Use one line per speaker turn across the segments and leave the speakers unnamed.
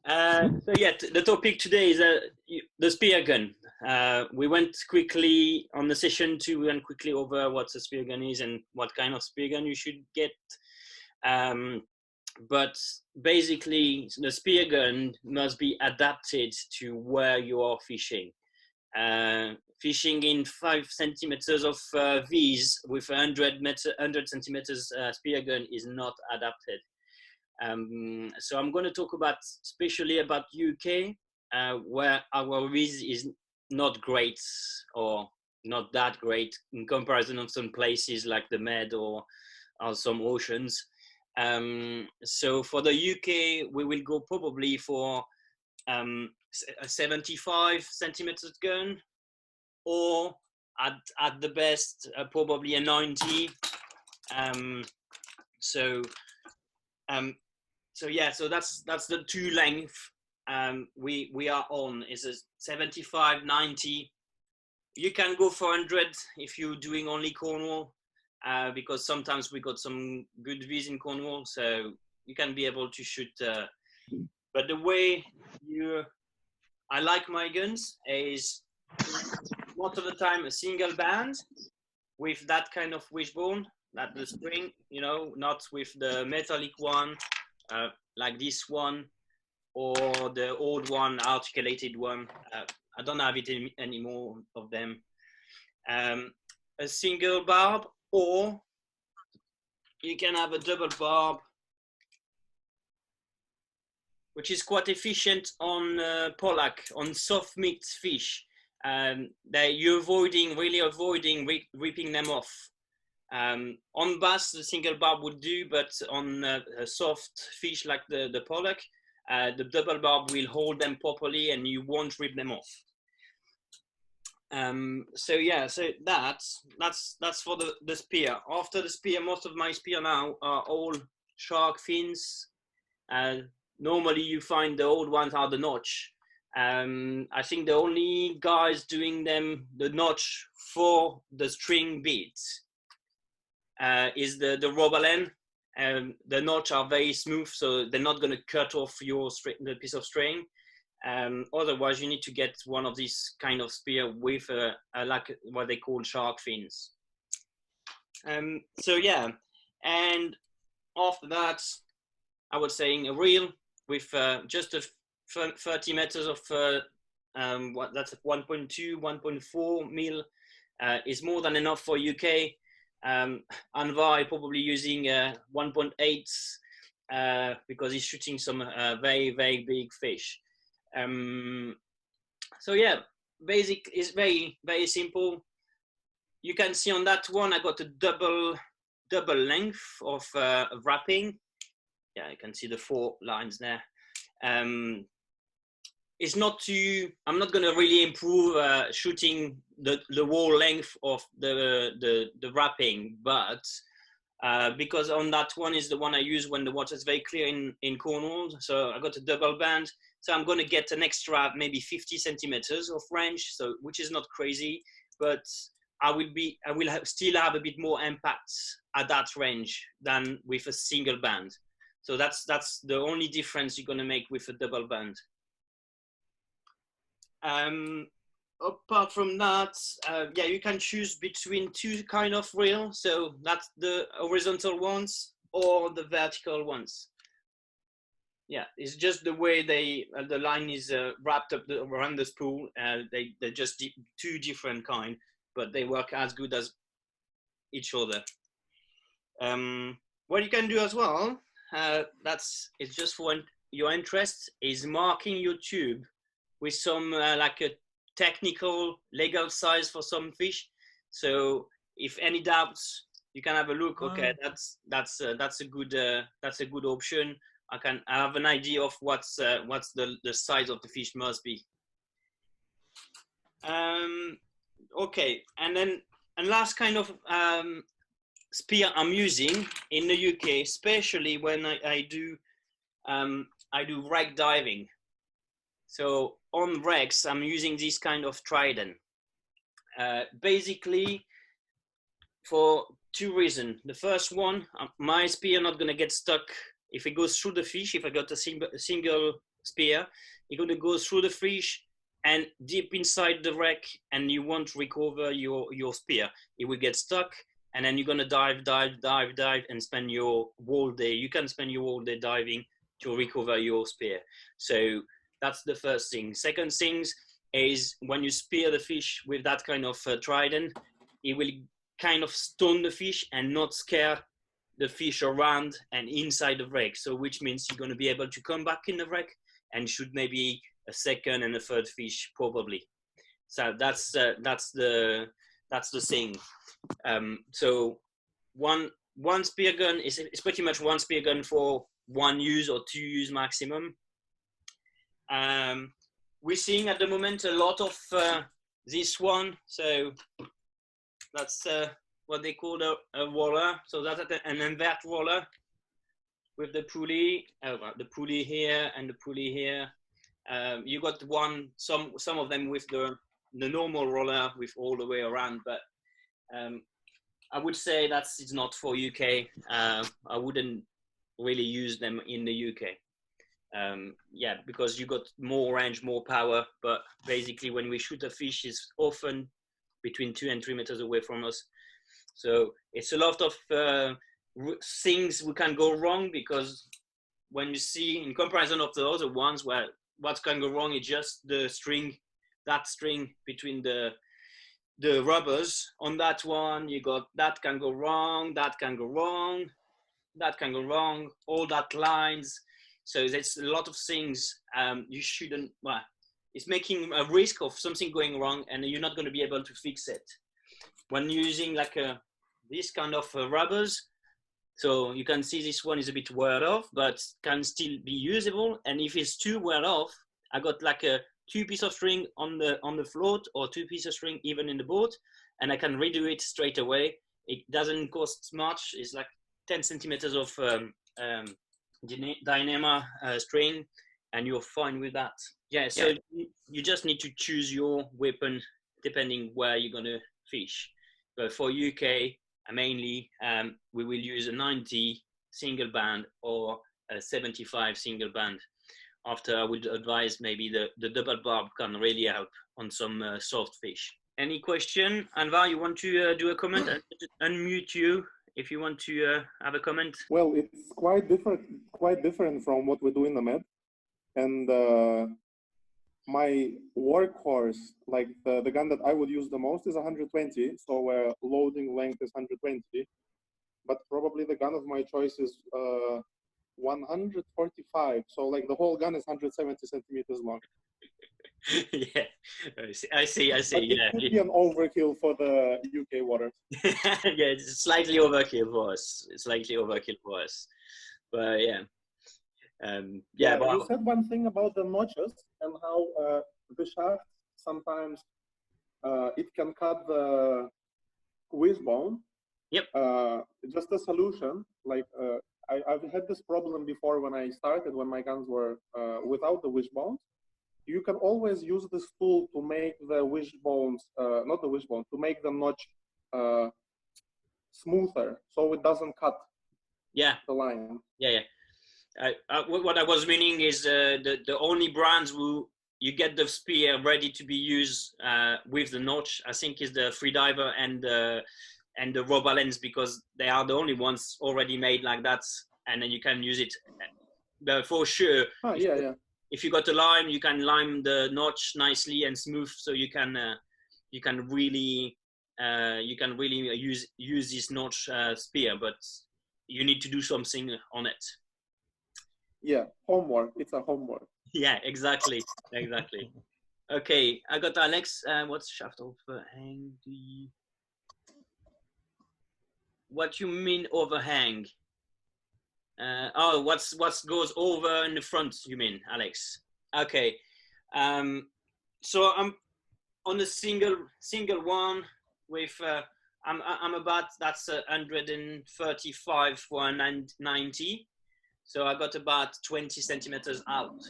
So yeah, the topic today is the spear gun. We went quickly on the session 2 and quickly over what a spear gun is and what kind of spear gun you should get. But basically, the spear gun must be adapted to where you are fishing. Fishing in 5 centimeters of V's with 100 centimeters spear gun is not adapted. So I'm going to talk about especially about UK, where our V's is not great or not that great in comparison of some places like the Med or some oceans. So for the UK, we will go probably for a 75 centimeters gun, or at the best probably a 90. So yeah, so that's the two length we are on, is a 75, 90. You can go for 100 if you're doing only Cornwall, because sometimes we got some good V's in Cornwall, so you can be able to shoot. But the way I like my guns is most of the time a single band with that kind of wishbone, that the spring, you know, not with the metallic one like this one or the old one, articulated one. I don't have it anymore of them. A single barb, or you can have a double barb, which is quite efficient on pollock, on soft meat fish. You're really avoiding ripping them off. On bass, the single barb would do, but on a soft fish like the pollock, the double barb will hold them properly and you won't rip them off. So yeah, so that's for the spear. After the spear, most of my spear now are all shark fins. Normally you find the old ones are the notch. I think the only guys doing them the notch for the string beads is the rubber end. The notch are very smooth, so they're not going to cut off the piece of string. Otherwise, you need to get one of these kind of spear with like what they call shark fins. So yeah, and after that, I was saying a reel with just a 30 meters of that's 1.2, 1.4 mil is more than enough for UK. Anvar probably using 1.8 because he's shooting some very, very big fish. So yeah, basic is very, very simple. You can see on that one, I got a double length of wrapping. Yeah, you can see the 4 lines there. It's not too, I'm not going to really improve shooting the whole length of the wrapping, but because on that one is the one I use when the water is very clear in Cornwall. So I got a double band. So I'm going to get an extra maybe 50 centimeters of range, so which is not crazy, but I will still have a bit more impact at that range than with a single band. So that's the only difference you're going to make with a double band. Apart from that, yeah, you can choose between 2 kind of reel. So that's the horizontal ones or the vertical ones. Yeah, it's just the way the line is wrapped up around the spool. They're just 2 different kind, but they work as good as each other. What you can do as well, it's just for your interest, is marking your tube with some like a technical legal size for some fish. So if any doubts, you can have a look. Okay, that's a good option. I have an idea of what's the size of the fish must be. Okay, and last kind of spear I'm using in the UK, especially when I do wreck diving. So on wrecks, I'm using this kind of trident. Basically, for 2 reasons. The first one, my spear not gonna get stuck if it goes through the fish. If I got a single spear, you're going to go through the fish and deep inside the wreck, and you won't recover your spear. It will get stuck, and then you're going to dive, and spend your whole day. You can spend your whole day diving to recover your spear. So that's the first thing. Second things is when you spear the fish with that kind of trident, it will kind of stun the fish and not scare the fish around and inside the wreck. So which means you're going to be able to come back in the wreck and shoot maybe a second and a third fish probably. So that's the thing. So one spear gun is pretty much one spear gun for 1 use or 2 use maximum. We're seeing at the moment a lot of this one. So that's what they call a roller. So that's an Anvar roller with the pulley here and the pulley here. You got some of them with the normal roller with all the way around, but I would say it's not for UK. I wouldn't really use them in the UK. Yeah, because you got more range, more power, but basically when we shoot a fish, is often between 2 and 3 meters away from us. So it's a lot of things we can go wrong, because when you see in comparison of the other ones, where what can go wrong is just the string, that string between the rubbers. On that one, you got that can go wrong, that can go wrong, that can go wrong, all that lines. So there's a lot of things you shouldn't, well, it's making a risk of something going wrong and you're not going to be able to fix it. When using like this kind of rubbers, so you can see this one is a bit wear off, but can still be usable. And if it's too wear off, I got like a 2 piece of string on the float, or 2 pieces of string even in the boat, and I can redo it straight away. It doesn't cost much. It's like 10 centimeters of dynama string, and you're fine with that. Yeah, so you just need to choose your weapon depending where you're gonna fish. But for UK, mainly we will use a 90 single band or a 75 single band. After, I would advise maybe the double barb can really help on some soft fish. Any question? Anvar, you want to do a comment? Unmute you if you want to have a comment.
Well, it's quite different from what we do in the Med. And my workhorse, like the gun that I would use the most, is 120. So loading length is 120. But probably the gun of my choice is 145. So like the whole gun is 170 centimeters long.
Yeah, I see.
But
Yeah,
it could be an overkill for the UK waters.
Yeah, it's slightly overkill for us. But yeah. Yeah, but
you said one thing about the notches and how the shaft sometimes it can cut the wishbone.
Yep.
Just a solution, like I've had this problem before when I started, when my guns were without the wishbones. You can always use this tool to make the wishbones, not the wishbone, to make the notch smoother, so it doesn't cut the line.
Yeah. What I was meaning is the only brands who you get the spear ready to be used with the notch, I think, is the Freediver and the rubber lens, because they are the only ones already made like that, and then you can use it. But for sure, if you got a lime, you can lime the notch nicely and smooth, so you can really use this notch spear, but you need to do something on it.
Yeah, homework. It's a homework.
Yeah, exactly. Okay, I got Alex. What's shaft overhang? What you mean overhang? What goes over in the front, you mean, Alex? Okay. So I'm on a single one with I'm about, that's 135 for a 90. So I got about 20 centimeters out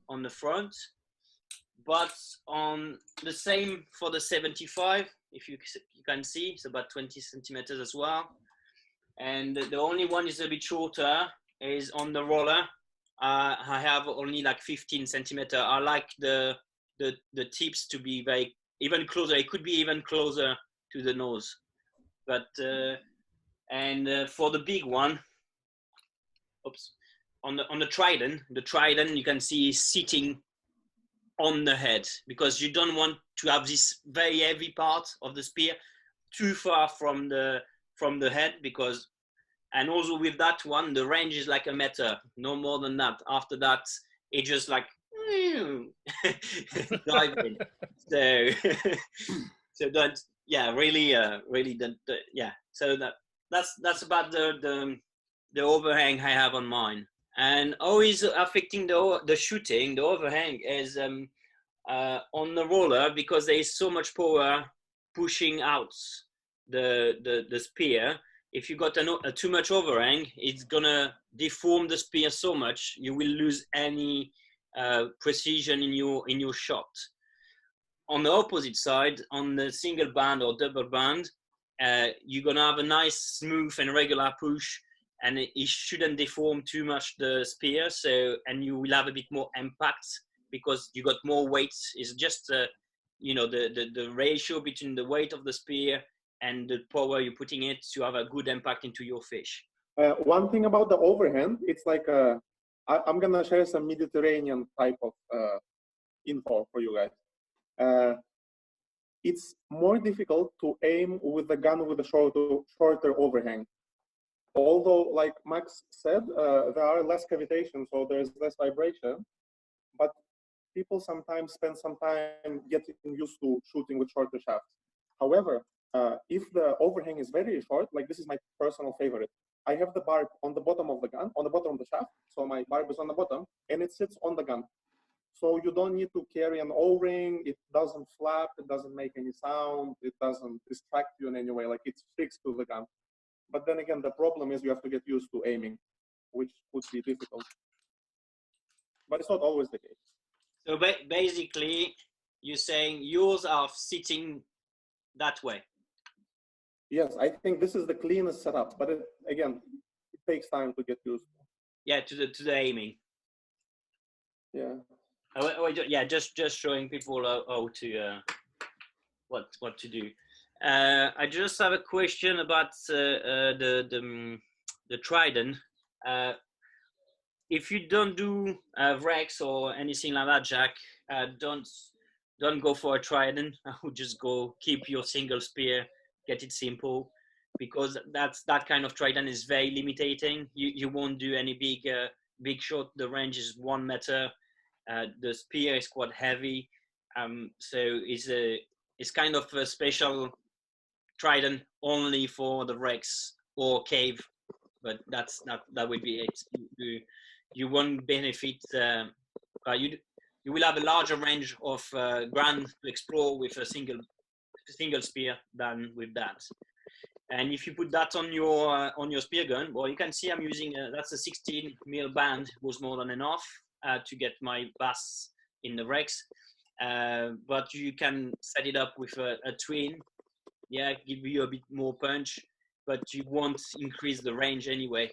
on the front, but on the same for the 75, if you can see, it's about 20 centimeters as well. And the only one is a bit shorter is on the roller. I have only like 15 centimeter. I like the tips to be very even closer. It could be even closer to the nose. But and for the big one, oops, on the trident you can see sitting on the head, because you don't want to have this very heavy part of the spear too far from the head, because and also with that one the range is like a meter, no more than that. After that it just like dive in. So so don't, yeah, really really yeah, so that's about the overhang I have on mine. And always affecting the shooting, the overhang is on the roller, because there is so much power pushing out the spear. If you got a too much overhang, it's gonna deform the spear so much you will lose any precision in your shot. On the opposite side, on the single band or double band, you're gonna have a nice smooth and regular push, and it shouldn't deform too much the spear. So, and you will have a bit more impact because you got more weight. It's just the ratio between the weight of the spear and the power you're putting it to have a good impact into your fish.
One thing about the overhand, it's like I'm gonna share some Mediterranean type of info for you guys. It's more difficult to aim with the gun with a shorter overhang. Although, like Max said, there are less cavitation, so there's less vibration. But people sometimes spend some time getting used to shooting with shorter shafts. However, if the overhang is very short, like this is my personal favorite, I have the barb on the bottom of the gun, on the bottom of the shaft. So my barb is on the bottom and it sits on the gun. So you don't need to carry an O-ring. It doesn't flap. It doesn't make any sound. It doesn't distract you in any way. Like it's fixed to the gun. But then again, the problem is you have to get used to aiming, which would be difficult. But it's not always the case.
So basically, you're saying yours are sitting that way.
Yes, I think this is the cleanest setup. But again, it takes time to get used to.
Yeah, to the aiming.
Yeah.
Yeah, just showing people how to what to do. I just have a question about the trident. If you don't do Rex or anything like that, Jack, don't go for a trident. I would just go keep your single spear, get it simple, because that kind of trident is very limiting. You won't do any big shot. The range is 1 meter. The spear is quite heavy, so it's kind of a special trident only for the Rex or cave, but that would be it. You won't benefit. You will have a larger range of ground to explore with a single spear than with that. And if you put that on your spear gun, well, you can see I'm using that's a 16 mil band, was more than enough to get my bass in the Rex. But you can set it up with a twin, yeah, give you a bit more punch, but you won't increase the range anyway.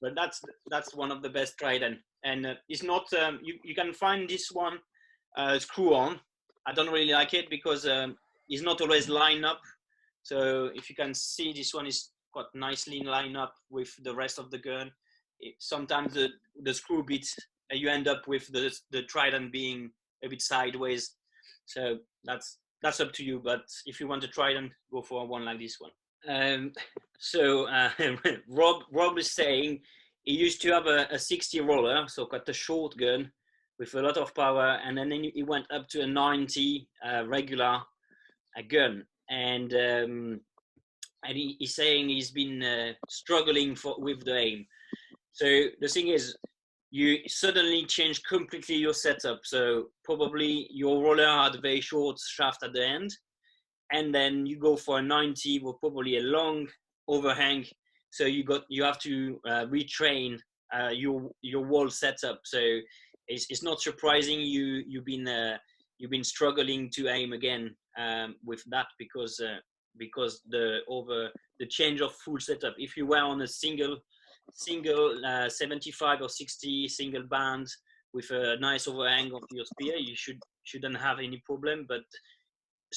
But that's one of the best trident, and it's not you can find this one screw on. I don't really like it because it's not always lined up. So if you can see, this one is quite nicely lined up with the rest of the gun. Sometimes the screw bits you end up with the trident being a bit sideways. So that's up to you. But if you want a trident, go for one like this one. So Rob is saying he used to have a 60 roller, so got a short gun with a lot of power, and then he went up to a 90 regular gun, and he's saying he's been struggling with the aim. So the thing is, you suddenly change completely your setup. So probably your roller had a very short shaft at the end, and then you go for a 90 with probably a long overhang. So you have to retrain your wall setup. So it's not surprising you've been struggling to aim again with that, because the change of full setup. If you were on a single single 75 or 60 single band with a nice overhang of your spear, you shouldn't have any problem. But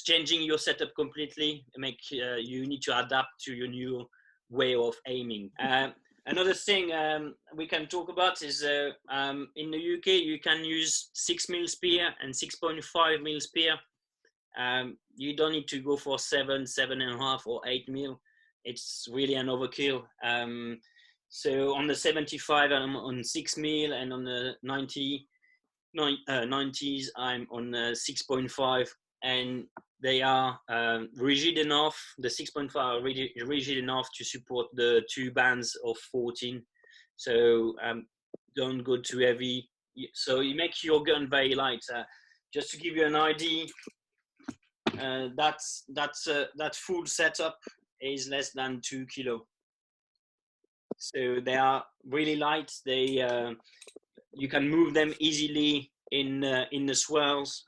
changing your setup completely you need to adapt to your new way of aiming. Another thing we can talk about is in the UK you can use 6mm spear and 6.5mm spear. You don't need to go for 7.5 or 8mm. It's really an overkill. So on the 75 I'm on 6mm, and on the 90s I'm on 6.5, and they are rigid enough. The 6.5 are really rigid enough to support the two bands of 14. So don't go too heavy. So you make your gun very light. Just to give you an idea, that full setup is less than 2 kilo. So they are really light. They you can move them easily in the swirls.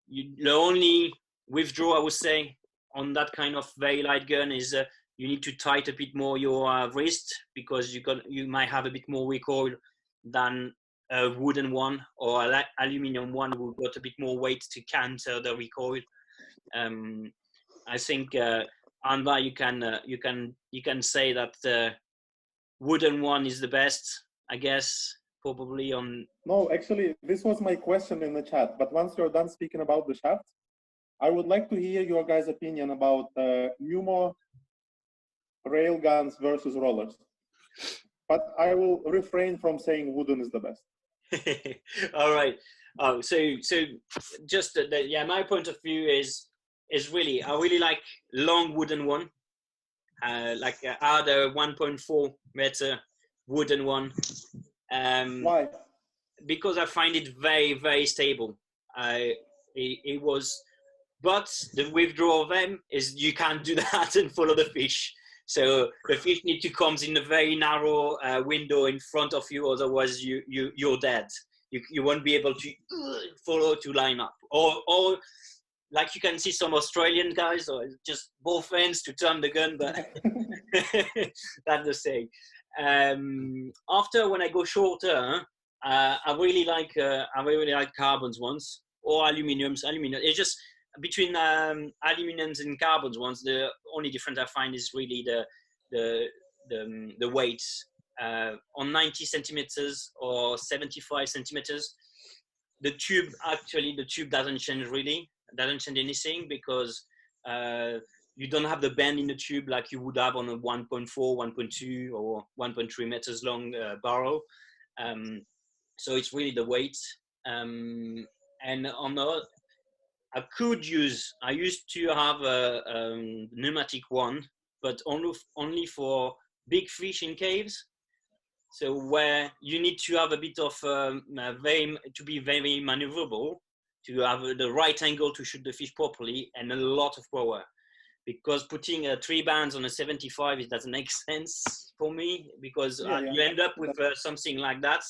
The only withdraw I would say on that kind of very light gun is you need to tighten a bit more your wrist, because you might have a bit more recoil than a wooden one or an aluminium one who got a bit more weight to counter the recoil. I think Anvar, you can say that the wooden one is the best, I guess, probably on.
No, actually, this was my question in the chat. But once you're done speaking about the shaft, I would like to hear your guys' opinion about pneumo rail guns versus rollers. But I will refrain from saying wooden is the best.
All right. Oh, so just yeah, my point of view is really, I really like long wooden one, like other 1.4 meter wooden one.
Why?
Because I find it very, very stable. It was, but the withdrawal of them is you can't do that and follow the fish. So the fish need to come in a very narrow window in front of you, otherwise you're dead. You won't be able to follow to line up. Or like you can see some Australian guys, or just both ends to turn the gun, but that's the same. After when I go shorter, I really like carbons ones or aluminiums. Aluminium. It's just between aluminiums and carbons ones. The only difference I find is really the weight. On 90 centimeters or 75 centimeters, the tube doesn't change really. It doesn't change anything, because you don't have the bend in the tube like you would have on a 1.4, 1.2 or 1.3 meters long barrel. So it's really the weight. And on the, I used to have a pneumatic one, but only for big fish in caves. So where you need to have a bit of to be very maneuverable, to have the right angle to shoot the fish properly, and a lot of power. Because putting 3 bands on a 75, it doesn't make sense for me, because you end up with something like that,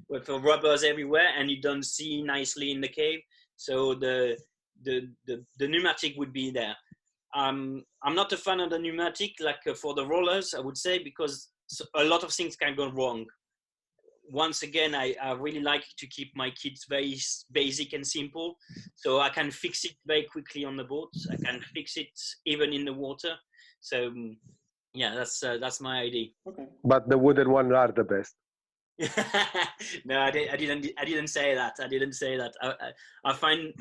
with rubbers everywhere, and you don't see nicely in the cave. So the pneumatic would be there. I'm not a fan of the pneumatic, like for the rollers, I would say, because a lot of things can go wrong. Once again, I really like to keep my kits very basic and simple, so I can fix it very quickly on the boat. I can fix it even in the water. So yeah, that's my idea.
Okay.
But the wooden ones are the best.
No, I didn't say that. I didn't say that. I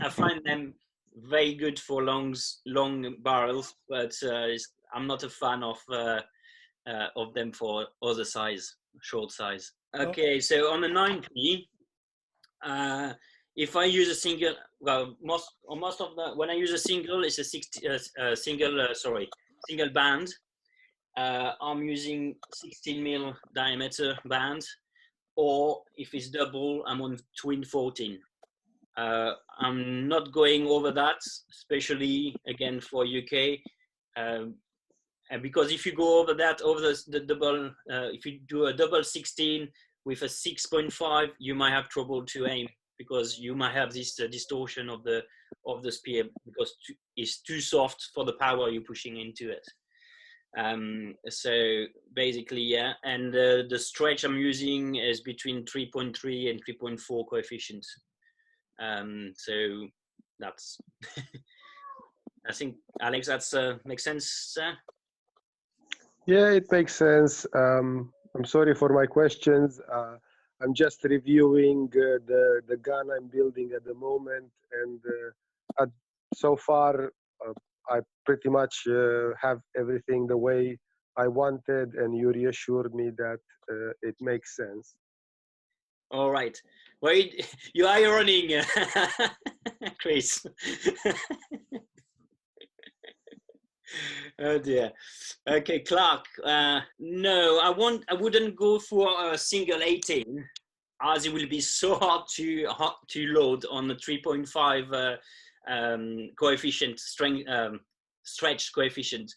find them very good for long barrels, but I'm not a fan of them for other size, short size. Okay, so on the 90, if I use a single, well, most of the, when I use a single, it's a single band. I'm using 16 mil diameter band, or if it's double, I'm on twin 14. I'm not going over that, especially again for UK. Because if you go over that, over the double, if you do a double 16 with a 6.5, you might have trouble to aim, because you might have this distortion of the spear, because it's too soft for the power you're pushing into it. So basically, yeah, and the stretch I'm using is between 3.3 and 3.4 coefficient. So that's, I think, Alex, that's makes sense.
Yeah, it makes sense. I'm sorry for my questions. I'm just reviewing the gun I'm building at the moment, and so far I pretty much have everything the way I wanted, and you reassured me that it makes sense.
All right. Wait, you are running, Chris. Oh dear. Okay, Clark. No, I wouldn't go for a single 18, as it will be so hard to load on the 3.5 coefficient strength stretch coefficient.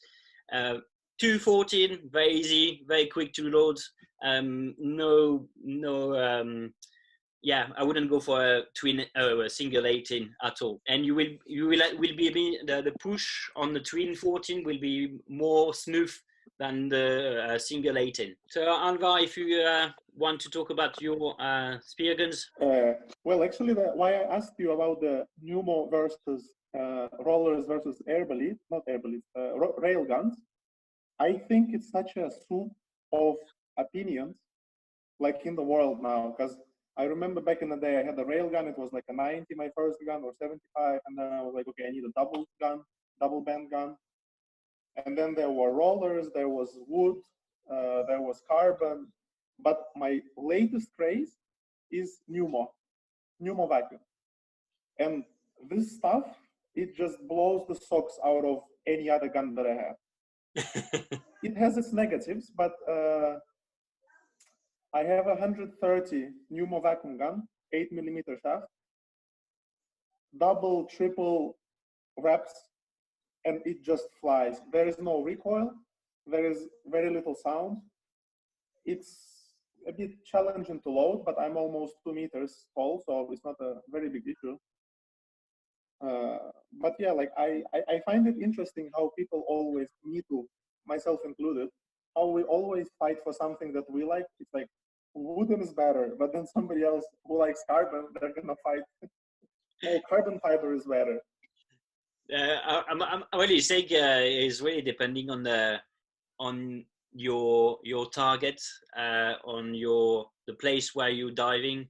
214, very easy, very quick to load. Yeah, I wouldn't go for a single 18 at all. And you will be the push on the twin 14 will be more smooth than the single 18. So Anvar, if you want to talk about your spear guns.
Well, actually, why I asked you about the pneumo versus rollers versus rail guns, I think it's such a soup of opinions, like in the world now, because I remember back in the day, I had a rail gun. It was like a 90, my first gun, or 75. And then I was like, okay, I need a double band gun. And then there were rollers, there was wood, there was carbon. But my latest craze is pneumo vacuum. And this stuff, it just blows the socks out of any other gun that I have. It has its negatives, but I have a 130 pneumo vacuum gun, 8mm shaft, double, triple wraps, and it just flies. There is no recoil. There is very little sound. It's a bit challenging to load, but I'm almost 2 meters tall, so it's not a very big issue. But yeah, like I find it interesting how people always, me too, myself included, how we always fight for something that we like. It's like, wooden is better, but then somebody else who likes carbon, they're gonna fight. No, carbon fiber is better.
I'm really saying is really depending on your target, on the place where you're diving.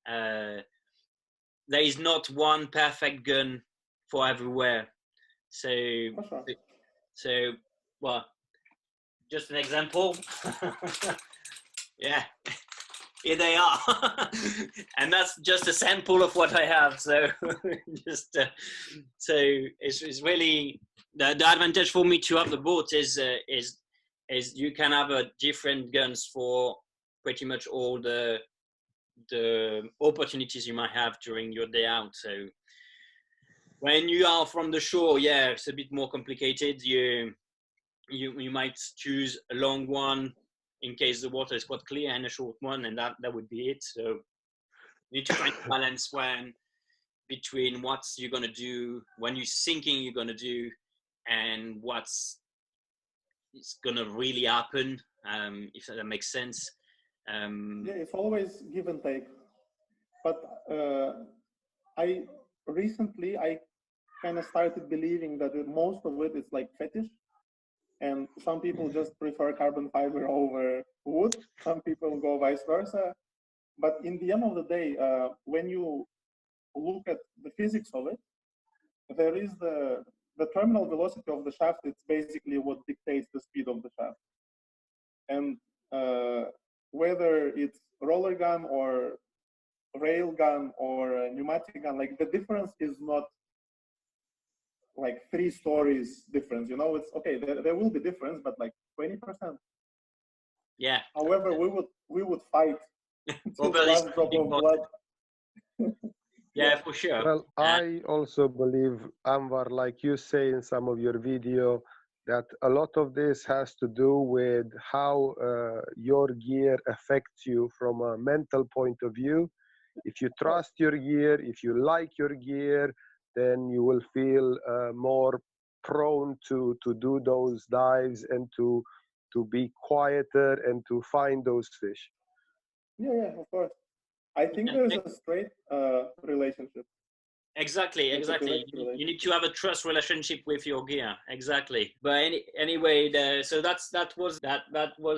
There is not one perfect gun for everywhere. So well, just an example. Yeah, here they are. And that's just a sample of what I have. So just so it's really the advantage for me to have the boat is you can have different guns for pretty much all the opportunities you might have during your day out. So when you are from the shore, yeah, it's a bit more complicated. You might choose a long one in case the water is quite clear, and a short one, and that would be it. So you need to find a balance between what you're gonna do, when you're thinking you're gonna do, and what's gonna really happen. If that makes sense.
Yeah, it's always give and take. But I recently kind of started believing that most of it is like fetish. And some people just prefer carbon fiber over wood. Some people go vice versa. But in the end of the day, when you look at the physics of it, there is the terminal velocity of the shaft. It's basically what dictates the speed of the shaft. And whether it's roller gun or rail gun or pneumatic gun, like the difference is not like 3 stories difference, you know. It's okay, there will be difference, but like 20%.
Yeah,
however, we would fight till the last drop of blood.
Yeah, for sure.
Well, I also believe, Anvar, like you say in some of your video, that a lot of this has to do with how your gear affects you from a mental point of view. If you trust your gear, if you like your gear, then you will feel more prone to do those dives and to be quieter and to find those fish.
Yeah, of course. I think there's a straight relationship.
Exactly.
It's a direct
You
relationship.
need to have a trust relationship with your gear. Exactly. But anyway, so that was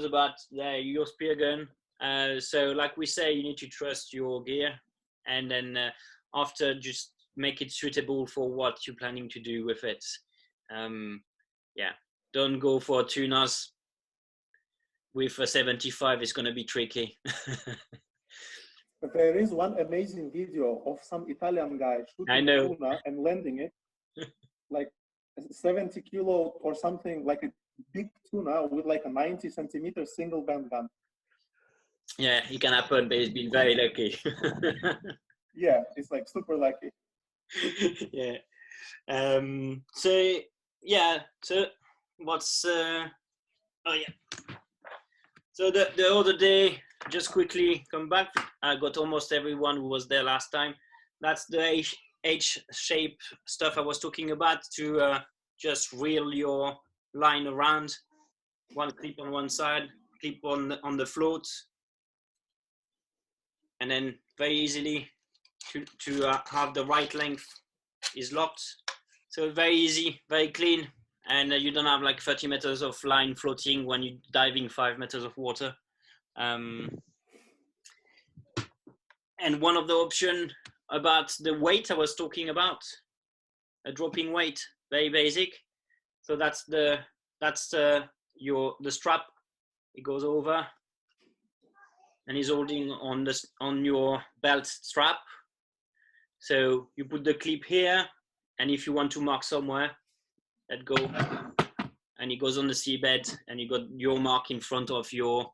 about your spear gun. So like we say, you need to trust your gear, and then after just make it suitable for what you're planning to do with it. Yeah, don't go for tunas with a 75. It's going to be tricky.
There is one amazing video of some Italian guy
I
shooting
know.
tuna and landing it, like 70 kilo or something, like a big tuna with like a 90 centimeter single band gun.
Yeah, it can happen, but he's been very lucky.
Yeah, it's like super lucky.
Yeah. So what's oh yeah. So the other day, just quickly come back. I got almost everyone who was there last time. That's the H-shape stuff I was talking about, to just reel your line around. One clip on one side, clip on the float, and then very easily to have the right length is locked. So very easy, very clean, and you don't have like 30 meters of line floating when you're diving 5 meters of water. And one of the options about the weight I was talking about, a dropping weight, very basic. So that's the strap. It goes over, and is holding on your belt strap. So you put the clip here, and if you want to mark somewhere, let go, and it goes on the seabed, and you got your mark in front of your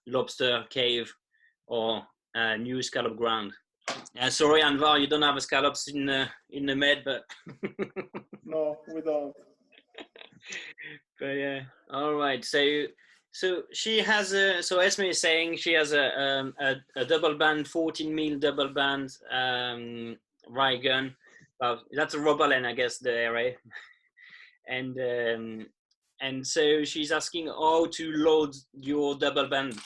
lobster cave or new scallop ground. Sorry, Anvar, you don't have a scallops in the med, but
No, we don't.
but yeah, all right. So she has so Esme is saying she has a double band, 14 mil double band rye gun. Well, that's a Robalen, I guess, the array. And so she's asking how to load your double band.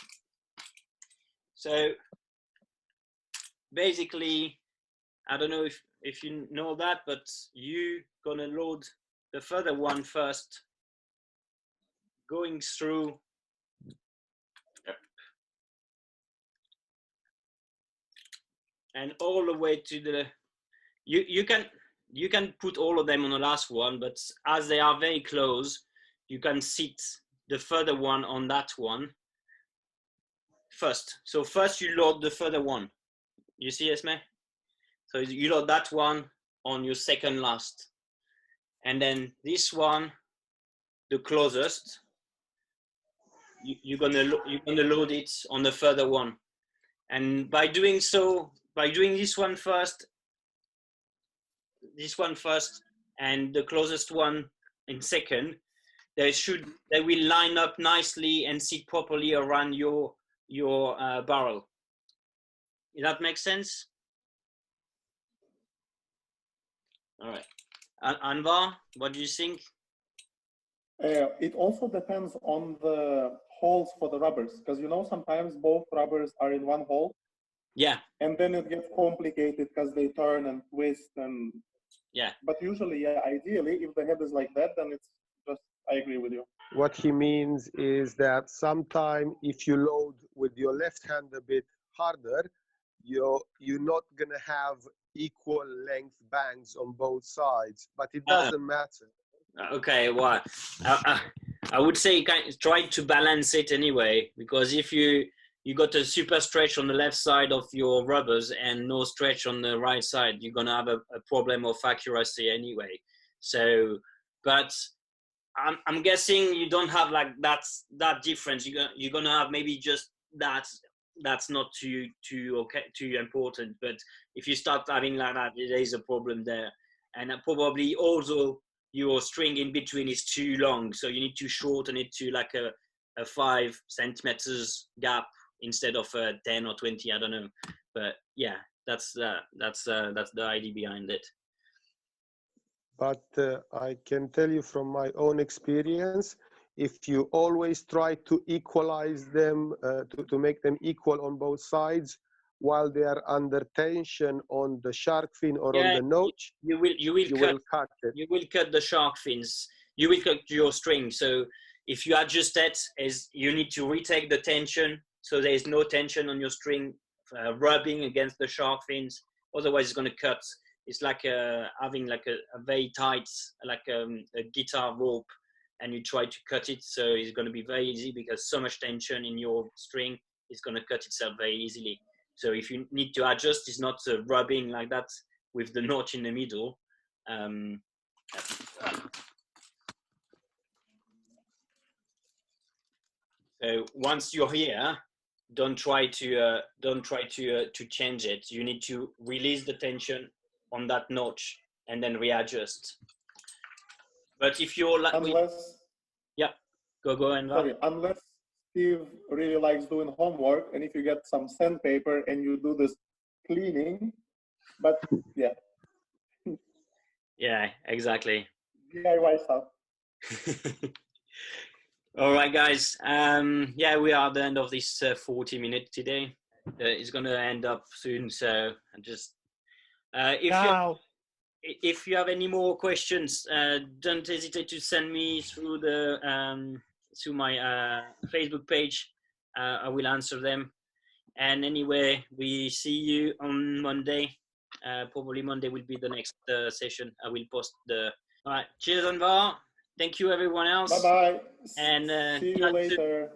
So basically, I don't know if you know that, but you gonna load the further one first, going through and all the way to the, you can put all of them on the last one, but as they are very close, you can sit the further one on that one first. So first you load the further one. You see, Esme? So you load that one on your second last, and then this one, the closest, you're gonna load it on the further one. And by doing so, by doing this one first, and the closest one in second, they will line up nicely and sit properly around your barrel. Does that make sense? All right, Anvar, what do you think?
It also depends on the holes for the rubbers, because sometimes both rubbers are in one hole.
Yeah.
And then it gets complicated because they turn and twist and.
Yeah.
But usually, yeah, ideally, if the head is like that, then it's just, I agree with you.
What he means is that sometime if you load with your left hand a bit harder, you're not gonna have equal length bangs on both sides, but it doesn't matter.
Okay, well, I would say try to balance it anyway, because if you got a super stretch on the left side of your rubbers and no stretch on the right side, you're gonna have a problem of accuracy anyway. So, but I'm guessing you don't have like that difference. You're gonna have maybe just that's not too important. But if you start having like that, there is a problem there, and probably also your string in between is too long, so you need to shorten it to like a 5 centimeters gap instead of 10 or 20. I don't know, but yeah, that's the idea behind it.
but I can tell you from my own experience, if you always try to equalize them, to make them equal on both sides, while they are under tension on the shark fin or on
Yeah,
the notch,
you will
cut it.
You will cut the shark fins. You will cut your string. So if you adjust that, is you need to retake the tension, so there is no tension on your string rubbing against the shark fins. Otherwise, it's going to cut. It's like having like a very tight, like a guitar rope, and you try to cut it. So it's going to be very easy because so much tension in your string is going to cut itself very easily. So if you need to adjust, it's not rubbing like that with the notch in the middle. So once you're here, don't try to change it. You need to release the tension on that notch and then readjust. But if you're like, yeah, go Anvar.
Sorry, unless Steve really likes doing homework, and if you get some sandpaper and you do this cleaning, but yeah.
Yeah, exactly.
DIY stuff.
All right, guys. Yeah, we are at the end of this 40 minutes today. It's going to end up soon, so I just if you have any more questions, don't hesitate to send me through the through my Facebook page. I will answer them. And anyway, we see you on Monday. Probably Monday will be the next session. I will post the. All right. Cheers, Anvar. Thank you, everyone else.
Bye bye.
And
see you later.